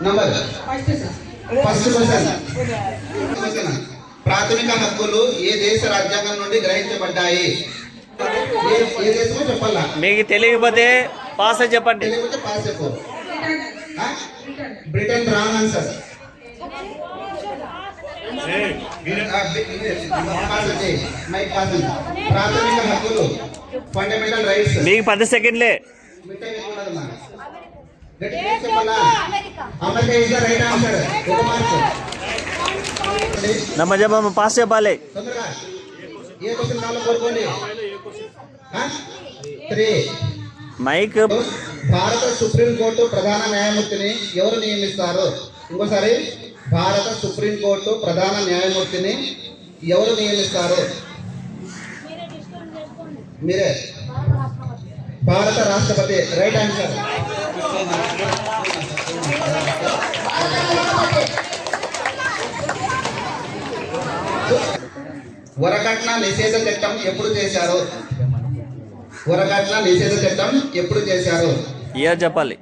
Number first question ప్రాథమిక హక్కులు ఏ దేశ రాజ్యాంగం నుండి గ్రహించబడ్డాయి? ఏ దేశమో చెప్పాలా? మీకు తెలియకపోతే పాస్ అని చెప్పండి. తెలియకపోతే పాస్ చెప్పు. Britain wrong answer. ప్రాథమిక హక్కులు ఫండమెంటల్ రైట్స్. మీకు 10 సెకండ్లే. America is the right answer. నమ్మ చెప్పమ్మ పాస్ చెప్పాలి. తొందరగా ఏ క్వశ్చన్ కావాలో కోరుకోండి. 3 మైక్. భారత సుప్రీంకోర్టు ప్రధాన న్యాయమూర్తిని ఎవరు నియమిస్తారు? ఇంకోసారి, భారత సుప్రీంకోర్టు ప్రధాన న్యాయమూర్తిని ఎవరు నియమిస్తారు? మీరే. భారత రాష్ట్రపతి. Right answer. వరకట్న నిషేధ చట్టం ఎప్పుడు చేశారు? వరకట్న నిషేధ చట్టం ఎప్పుడు చేశారు? ఇయర్ చెప్పాలి.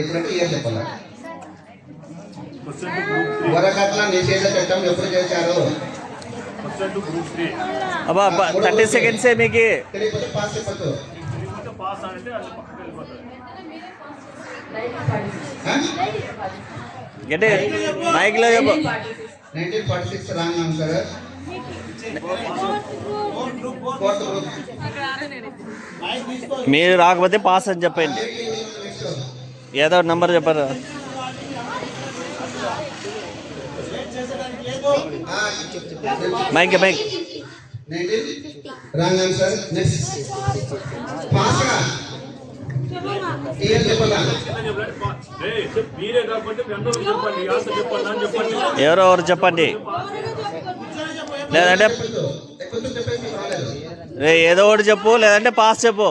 ఎప్పుడంటే ఇయర్ చెప్పాలి. వరకట్న నిషేధ చట్టం ఎప్పుడు చేశారు? అబ్బా 30 సెకండ్సే మీకు. తెలియకపోతే పాస్ చెప్పచ్చు. గట్టి మైక్ లో చెప్పు. 1946 రాంగ్ ఆన్సర్. మీరు రాకపోతే పాస్ అని చెప్పండి. ఏదో నంబర్ చెప్పారు. Mike mike. 19 wrong answer. Next pass గా ఎవరెవరు చెప్పండి. లేదంటే ఏదో ఒకటి చెప్పు, లేదంటే పాస్ చెప్పు.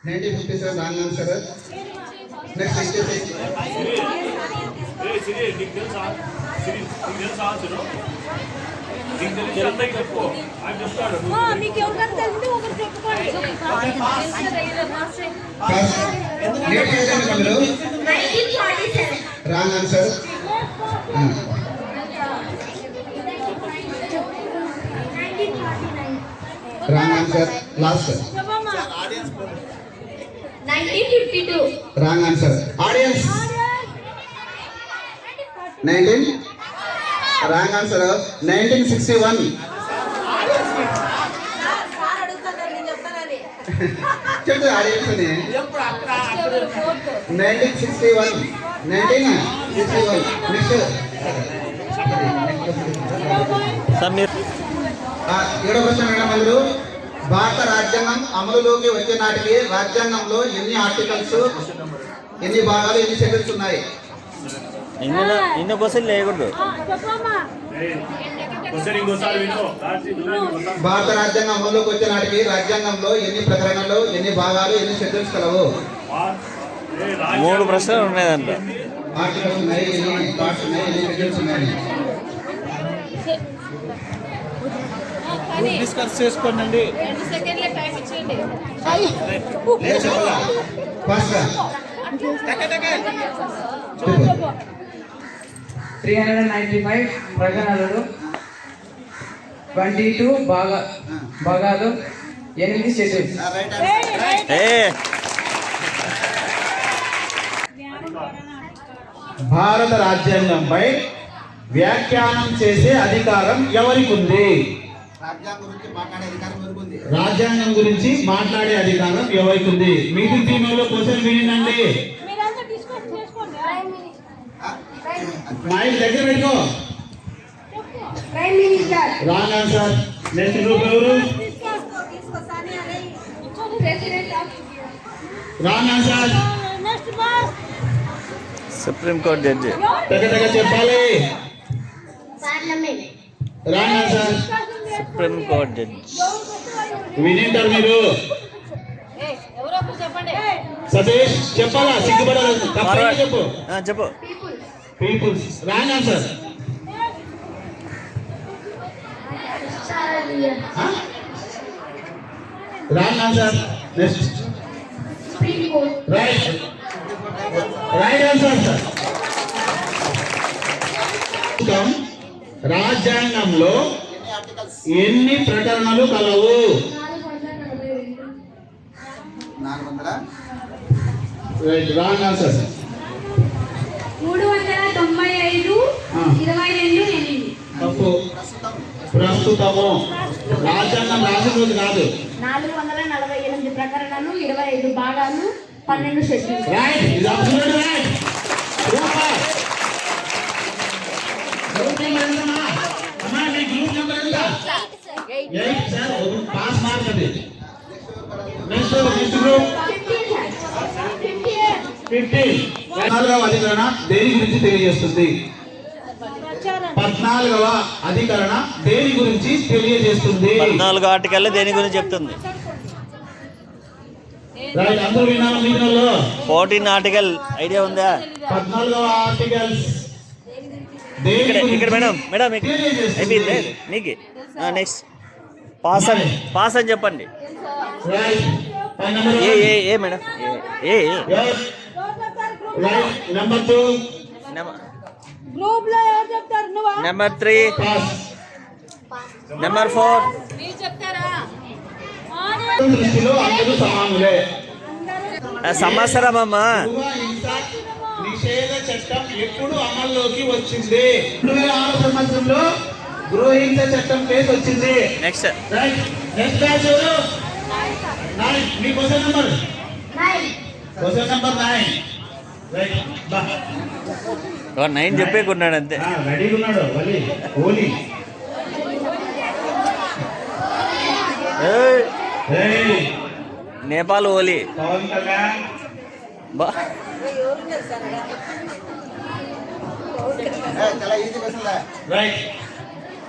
1957 wrong answer. Next wrong answer. Wrong answer. Last 1952 wrong answer. Audience 19 wrong answer. 1961 చెప్తే ఆడియన్స్ అని. 1961 నెక్స్ట్ సార్ మీరు. 7వ ప్రశ్న మేడం. భారత రాజ్యాంగం అమలులోకి వచ్చే నాటికి రాజ్యాంగంలో ఎన్ని ఆర్టికల్స్, ఎన్ని భాగాలు, ఎన్ని షెడ్యూల్స్ ఉన్నాయి? ఇన్ని క్వశ్చన్ లేకూడదు. భారత రాజ్యాంగం అమలులోకి వచ్చే నాటికి రాజ్యాంగంలో ఎన్ని ప్రకరణలు, ఎన్ని భాగాలు, ఎన్ని షెడ్యూల్స్ కలవు? 3 ప్రశ్నలు ఉన్నాయంట. ఆర్టికల్స్ ఉన్నాయి, ఎన్ని పార్ట్స్ ఉన్నాయి, ఎన్ని షెడ్యూల్స్ ఉన్నాయి? డిస్కస్ చేసుకోండి. 2 సెకండ్ల టైం ఇచ్చేయండి. ఫస్ట్ 395 ప్రకరణలు, 22 భాగాలు, 8 షెడ్యూల్స్. భారత రాజ్యాంగంపై వ్యాఖ్యానం చేసే అధికారం ఎవరికి ఉంది? రాజ్యాంగం గురించి మాట్లాడే అధికారం ఎవరికి ఉంది? మీటింగ్ టీంలో క్వశ్చన్ వినండి. మైక్ దగ్గర పెట్టుకో. Wrong answer. నెక్స్ట్ గ్రూప్ ఎవరు? Wrong answer. Supreme court judge. దగ్గర చెప్పాలి. Wrong answer. Supreme court judge. వినింటారు మీరు. సతీష్ చెప్పాలా? సిగ్గుపడాలి. చెప్పు. చెప్పు. People's. Wrong answer. Wrong answer. Next right. Right answer sir. రాజ్యాంగంలో ఎన్ని ప్రకరణలు కలవు? 400. Right wrong answer sir. 395 22 8. తప్పు. ప్రస్తుతము రాజ్యాంగం రాసిన రోజు కాదు. 448 ప్రకరణలు, 25 భాగాలు, 12 షెడ్యూల్స్. రైట్ ఇది absolute right. Super. Group number ఎంతమా? అమ్మా మీ గ్రూప్ నెంబర్ ఎంత? 8 సార్. పాస్ మార్క్ అది. Next group 15. 14వ అధికరణ దేని గురించి తెలియజేస్తుంది? 14వ అధికరణ దేని గురించి తెలియజేస్తుంది? 14 ఆర్టికల్ దేని గురించి చెప్తుంది? రైట్ అందరూ విన్నారా మీలో? 14 ఆర్టికల్ ఐడియా ఉందా? 14వ ఆర్టికల్స్ దేని ఇక్కడ గురించి మేడం తెలియజేస్తుంది? అయిపోయింది నీకు. నెక్స్ట్ పాస్ అని చెప్పండి. రైట్ నెంబర్ ఏ ఏ ఏ మేడం ఏ ఏ రైట్ నెంబర్ 2 గ్రూప్ లో ఎవరు చెప్తారు? నువ్వా? Number 3 pass. నెంబర్ 4 మీరు చెప్తారా? దృష్టిలో అందరూ సమానులే. సంవత్సరం అమ్మా. గృహ హింస నిషేధ చట్టం ఎప్పుడు అమల్లోకి వచ్చింది? 2006 సంవత్సరంలో గృహ హింస చట్టం కేసు వచ్చింది. నెక్స్ట్ రైట్ నెక్స్ట్ క్లాస్ ఎవరు? 9. మీ క్వశ్చన్ నెంబర్ 9. రైట్ బా 9 చెప్పేకున్నాడు అంతే. రెడీగా ఉన్నాడు వలి ఓలి. ఏయ్, ఏయ్ నేపాల్ ఓలీ పవన్ కళ్యాణ్ బా. చాలా ఈజీ క్వశ్చన్. రైట్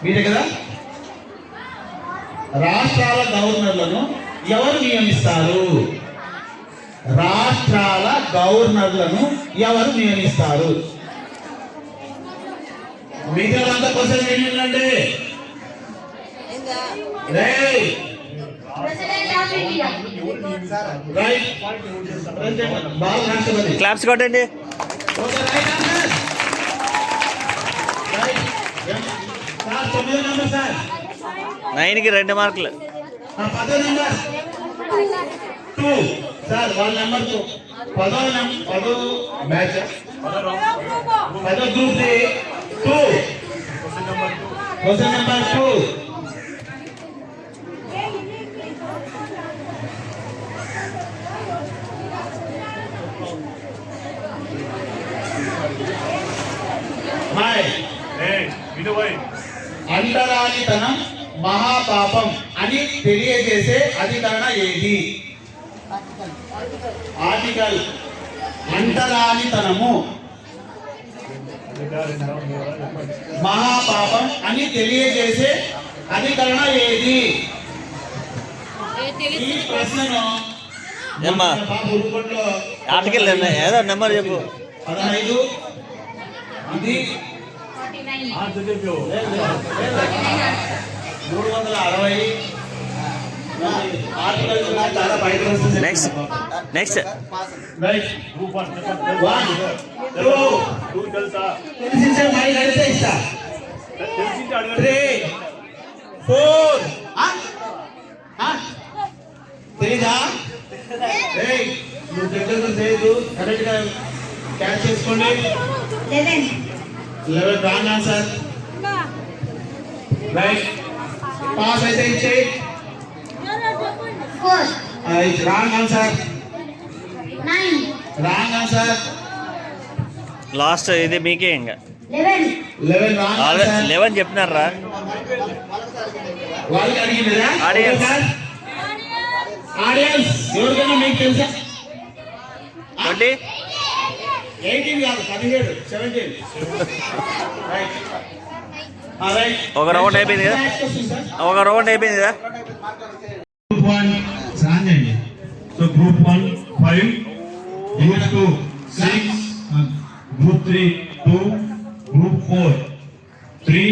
మీరే కదా. రాష్ట్రాల గవర్నర్లను ఎవరు నియమిస్తారు? రాష్ట్రాల గవర్నర్లను ఎవరు నియమిస్తారు? మిగతా క్వశ్చన్ ఏంటంటే ప్రెసిడెంట్ ఆఫ్ ఇండియా. రైట్ భారత రాష్ట్రపతి. క్లాప్స్ కొట్టండి. Okay right answer. Right sir 9వ నెంబర్ సార్. 9కి 2 మార్కులు. 10వ నెంబర్ 2 సార్. వాళ్ళ నెంబర్ 2. 10వ బ్యాచ్ 10వ గ్రూప్ 2. Question number 2. అంటరానితనం మహాపాపం అని తెలియజేసే అధికరణ ఏది? ఆర్టికల్. అంటరానితనము మహాపాపం అని తెలియజేసే అధికరణ ఏది? ఈ ప్రశ్నను ఏమ్మా బాబు ఉరుకొండలో ఆర్టికల్ ఏదో నెంబర్ చెప్పు. 15. ఇది 360 ఆర్టికల్స్ ఉన్నాయి. చాలా బయట వస్తుంది. నెక్స్ట్ రైట్ 1 2 తెలిసించే మైక్ అడిగితే ఇస్తా. 3 4 తెలీదా? ఏయ్ నువ్వు దగ్గర లేదు కరెక్ట్ గా క్యాచ్ చేసుకోండి. 11 రాంగ్ ఆన్సర్. రైట్ పాస్ అయితే ఇచ్చే. 4 wrong answer. 9 wrong answer. Last ఇది మీకే ఇంకా 11 రాంగ్ ఆన్సర్. 11 చెప్పినారా? వాళ్ళకి అడిగిందా? ఆడియన్స్. ఆడియన్స్ ఎవరికైనా మీకు తెలుసా? 20 18 కాదు 17 17. రైట్ రైట్ ఒక రౌండ్ అయిపోయింది కదా. గ్రూప్ 1 రాండి. So group 1 5, group 2 6, group 3 2, group 4 3,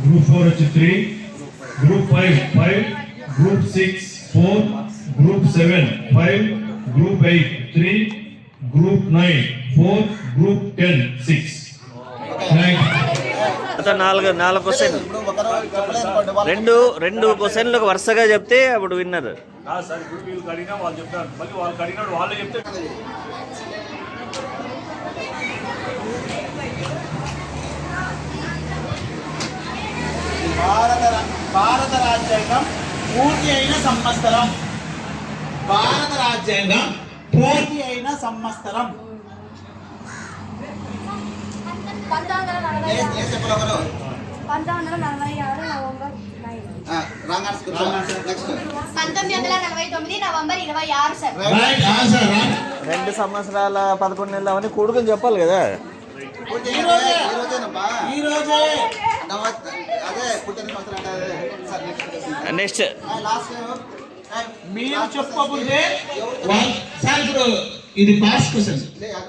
group 4 వచ్చి 3, group 5 5, group 6 4, group 7 5, group 8 3, Group 9 4, Group 10 6. Right. అతను నాలుగు క్వశ్చన్ ఇప్పుడు ఒకరు చెప్పలేదు అనుకోండి, వాళ్ళు రెండు క్వశ్చన్లు వరుసగా చెప్తే అప్పుడు విన్నర్. సార్ ఇప్పుడు వీళ్ళకి అడిగినా వాళ్ళు చెప్తారు, మళ్ళీ వాళ్ళకి అడిగినాడు వాళ్ళే చెప్తే భారత రాజ్యాంగం పూర్తి అయిన సంవత్సరం. భారత రాజ్యాంగం పూర్తి అయిన సంవత్సరం. ఏ చెప్పలు ఒకరు 1946 November 9. Wrong answer. Next 1949 November 26 sir. Right answer. Right. 2 సంవత్సరాల 11 నెలలు అవన్నీ కొడుకుని చెప్పాలి కదా. ఈ రోజేనమ్మా. ఈ రోజే అదే పుట్టిన సంవత్సరం అంటే అదే. సార్ నెక్స్ట్ లాస్ట్ మీరు చెప్పబుద్దే సార్ ఇప్పుడు ఇది పాస్ క్వశ్చన్.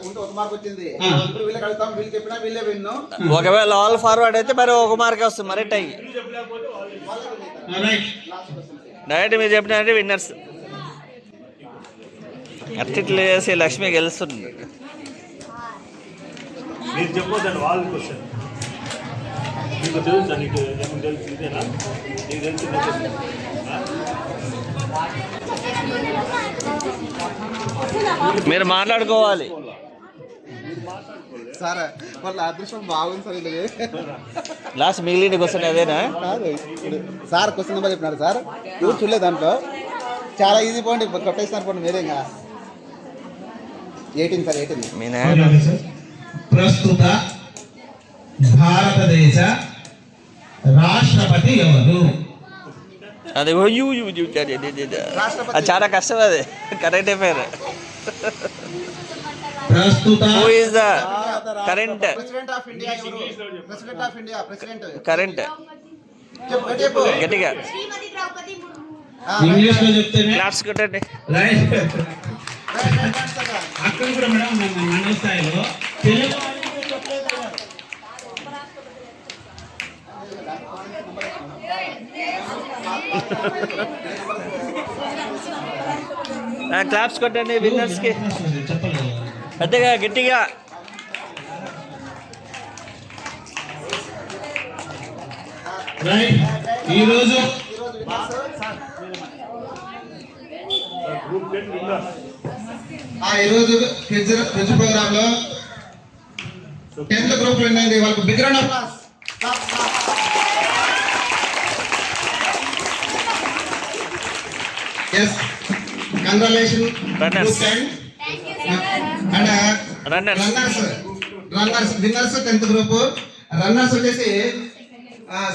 ఉంటే ఒక మార్క్ వచ్చింది. ఇప్పుడు వీళ్ళకి అడుగుతాం, వీళ్ళు చెప్పినా వీళ్ళే విన్ను. ఒకవేళ ఆల్ ఫార్వర్డ్ అయితే మరి ఒక మార్కే వస్తుంది, మరి టై. రైట్. డైరెక్ట్ మీరు చెప్పినారంటే విన్నర్స్. అట్టిట్లు చేసి లక్ష్మి గెలుస్తుంది. మీరు చెప్పొద్దండి వాళ్ళ క్వశ్చన్. నీకు తెలుసా? నీకు ఏమని తెలుసు? ఇదేనా నీకు తెలిసింది? మీరు మాట్లాడుకోవాలి. సార్ వాళ్ళ అదృష్టం బాగుంది సార్. ఇది లాస్ట్ మిగిలిన క్వశ్చన్ అదేనా? కాదు, ఇప్పుడు సార్ క్వశ్చన్ నెంబర్ చెప్పినారు సార్. ఎవరు చూడలేదు దాంట్లో. చాలా ఈజీ పోండి, కొట్టేస్తారు పోండి మీరే. ఇంకా 18 సార్, 18. మీ నాయన ప్రస్తుత భారతదేశ రాష్ట్రపతి ఎవరు? అది అది చాలా కష్టం, అది కరెంట్ అఫైర్. ప్రస్తుత who is the current president of India ఎవరు? President of India, president. Current చెప్పు, చెప్పు. గట్టిగా శ్రీమతి ద్రౌపది ముర్ము. ఇంగ్లీష్ లో చెప్తేనే క్లాప్స్ కొట్టండి. Right. Right, right answer sir. అక్కడ కూడా మేడం మన మండల స్థాయిలో తెలుగు క్లాప్స్ కొట్టండి విన్నర్స్ కి చెప్పలేదు. పెద్దగా గట్టిగా. రైట్. ఈరోజు గ్రూప్ 10 విన్నర్. ఈరోజు క్విజ్ ప్రోగ్రామ్ లో 10th గ్రూప్ విన్ అయింది. వాళ్ళకు big round of applause. Yes, congratulations. Runners. Group 10. And Runners. winners 10th group. Runners వచ్చేసి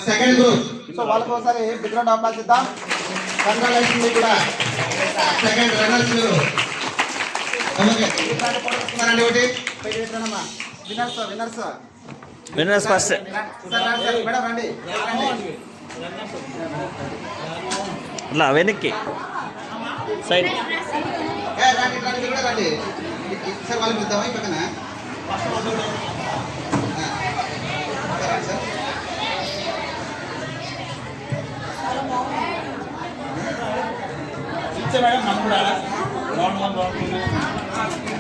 సెకండ్ గ్రూప్. సో వాళ్ళకి ఒకసారి బిగ్ రౌండ్ ఆఫ్ అప్లాస్ ఇద్దాం. కంగ్రాచులేషన్ మీకు కూడా. సెకండ్ రన్నర్స్ మీరు. ఓకే, ఇస్తారండి ఒకటి. Winners winners first. మేడం రండి. అలా వెనక్కి సైడ్. రండి మీరు కూడా రండి. సార్ వాళ్ళకి ఇద్దామా ఈ పక్కన? మేడం మనం కూడా రౌండ్ 1 రౌండ్ 2